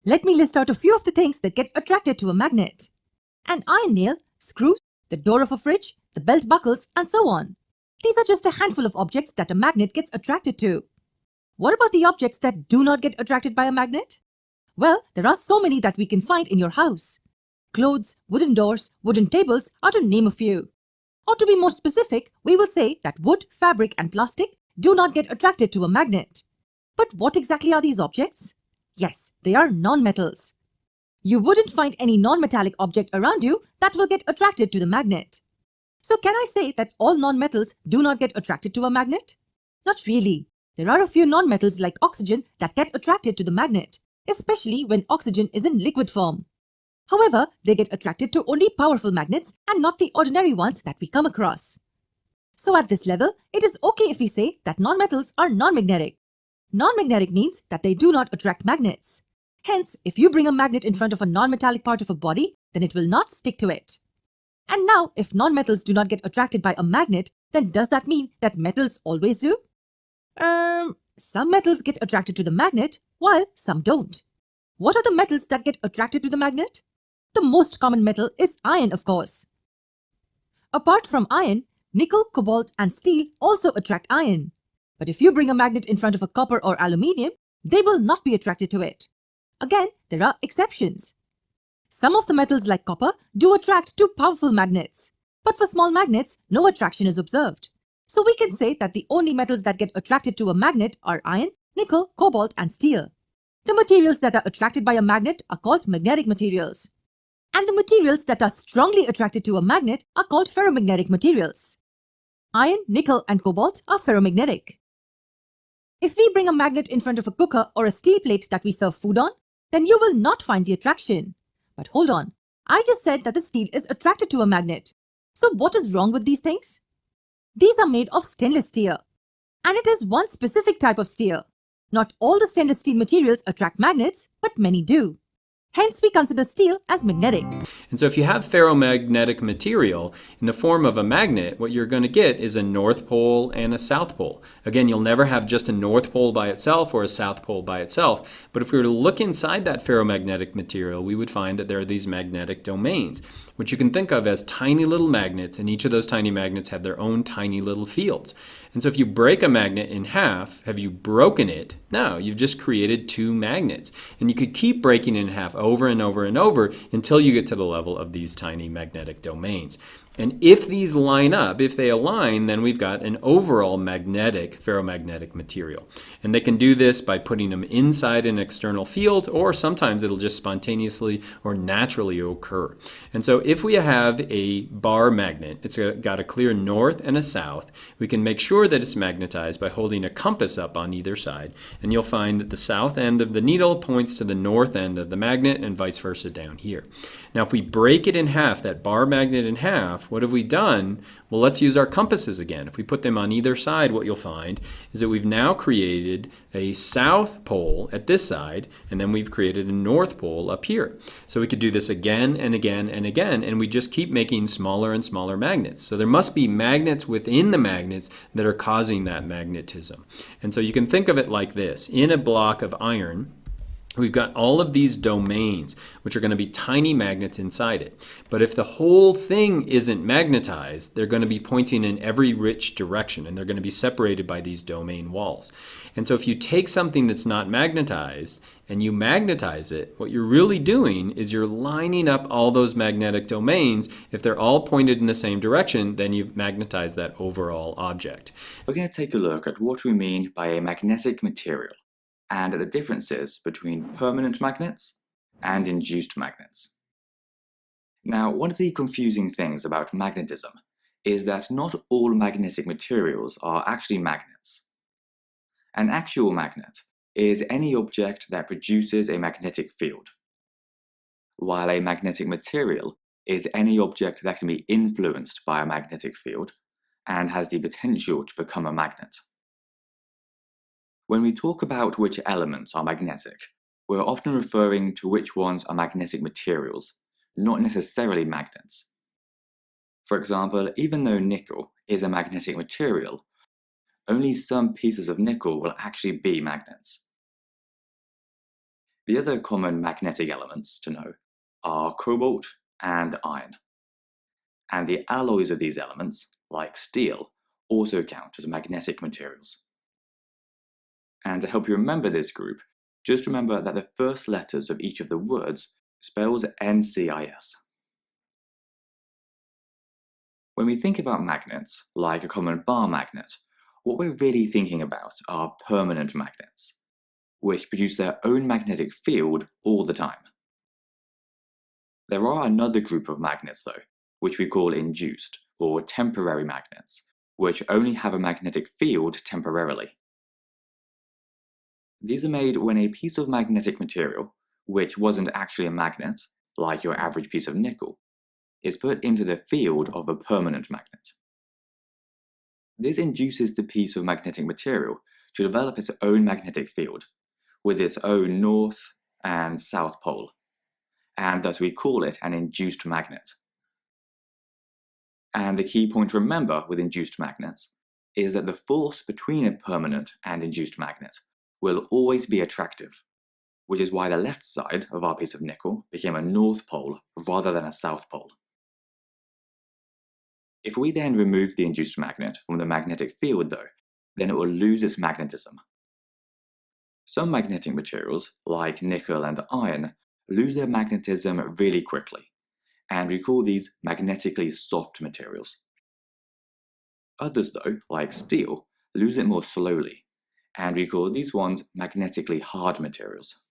Let me list out a few of the things that get attracted to a magnet. An iron nail, screws, the door of a fridge, the belt buckles, and so on. These are just a handful of objects that a magnet gets attracted to. What about the objects that do not get attracted by a magnet? Well, there are so many that we can find in your house. Clothes, wooden doors, wooden tables are to name a few. Or to be more specific, we will say that wood, fabric, and plastic do not get attracted to a magnet. But what exactly are these objects? Yes, they are non-metals. You wouldn't find any non-metallic object around you that will get attracted to the magnet. So can I say that all non-metals do not get attracted to a magnet? Not really. There are a few non-metals like oxygen that get attracted to the magnet, especially when oxygen is in liquid form. However, they get attracted to only powerful magnets and not the ordinary ones that we come across. So at this level, it is okay if we say that non-metals are non-magnetic. Non-magnetic means that they do not attract magnets. Hence, if you bring a magnet in front of a non-metallic part of a body, then it will not stick to it. And now, if non-metals do not get attracted by a magnet, then does that mean that metals always do? Some metals get attracted to the magnet, while some don't. What are the metals that get attracted to the magnet? The most common metal is iron, of course. Apart from iron, nickel, cobalt, and steel also attract iron. But if you bring a magnet in front of a copper or aluminium, they will not be attracted to it. Again, there are exceptions. Some of the metals like copper do attract to powerful magnets. But for small magnets, no attraction is observed. So we can say that the only metals that get attracted to a magnet are iron, nickel, cobalt, and steel. The materials that are attracted by a magnet are called magnetic materials. And the materials that are strongly attracted to a magnet are called ferromagnetic materials. Iron, nickel, and cobalt are ferromagnetic. If we bring a magnet in front of a cooker or a steel plate that we serve food on, then you will not find the attraction. But hold on, I just said that the steel is attracted to a magnet. So what is wrong with these things? These are made of stainless steel. And it is one specific type of steel. Not all the stainless steel materials attract magnets, but many do. Hence, we consider steel as magnetic. And so if you have ferromagnetic material in the form of a magnet, what you're going to get is a north pole and a south pole. Again, you'll never have just a north pole by itself or a south pole by itself. But if we were to look inside that ferromagnetic material, we would find that there are these magnetic domains, which you can think of as tiny little magnets, and each of those tiny magnets have their own tiny little fields. And so if you break a magnet in half, have you broken it? No, you've just created two magnets. And you could keep breaking it in half over and over and over until you get to the level of these tiny magnetic domains. And if these line up, if they align, then we've got an overall magnetic, ferromagnetic material. And they can do this by putting them inside an external field, or sometimes it'll just spontaneously or naturally occur. And so if we have a bar magnet, it's got a clear north and a south, we can make sure that it's magnetized by holding a compass up on either side. And you'll find that the south end of the needle points to the north end of the magnet and vice versa down here. Now if we break it in half, that bar magnet in half, what have we done? Well, let's use our compasses again. If we put them on either side, what you'll find is that we've now created a south pole at this side, and then we've created a north pole up here. So we could do this again and again and again, and we just keep making smaller and smaller magnets. So there must be magnets within the magnets that are causing that magnetism. And so you can think of it like this. In a block of iron, we've got all of these domains, which are going to be tiny magnets inside it. But if the whole thing isn't magnetized, they're going to be pointing in every which direction, and they're going to be separated by these domain walls. And so if you take something that's not magnetized and you magnetize it, what you're really doing is you're lining up all those magnetic domains. If they're all pointed in the same direction, then you've magnetized that overall object. We're going to take a look at what we mean by a magnetic material, and the differences between permanent magnets and induced magnets. Now, one of the confusing things about magnetism is that not all magnetic materials are actually magnets. An actual magnet is any object that produces a magnetic field, while a magnetic material is any object that can be influenced by a magnetic field and has the potential to become a magnet. When we talk about which elements are magnetic, we're often referring to which ones are magnetic materials, not necessarily magnets. For example, even though nickel is a magnetic material, only some pieces of nickel will actually be magnets. The other common magnetic elements to know are cobalt and iron. And the alloys of these elements, like steel, also count as magnetic materials. And to help you remember this group, just remember that the first letters of each of the words spells NCIS. When we think about magnets, like a common bar magnet, what we're really thinking about are permanent magnets, which produce their own magnetic field all the time. There are another group of magnets, though, which we call induced, or temporary magnets, which only have a magnetic field temporarily. These are made when a piece of magnetic material, which wasn't actually a magnet, like your average piece of nickel, is put into the field of a permanent magnet. This induces the piece of magnetic material to develop its own magnetic field, with its own north and south pole, and thus we call it an induced magnet. And the key point to remember with induced magnets is that the force between a permanent and induced magnet will always be attractive, which is why the left side of our piece of nickel became a north pole rather than a south pole. If we then remove the induced magnet from the magnetic field, though, then it will lose its magnetism. Some magnetic materials, like nickel and iron, lose their magnetism really quickly, and we call these magnetically soft materials. Others, though, like steel, lose it more slowly, and we call these ones magnetically hard materials.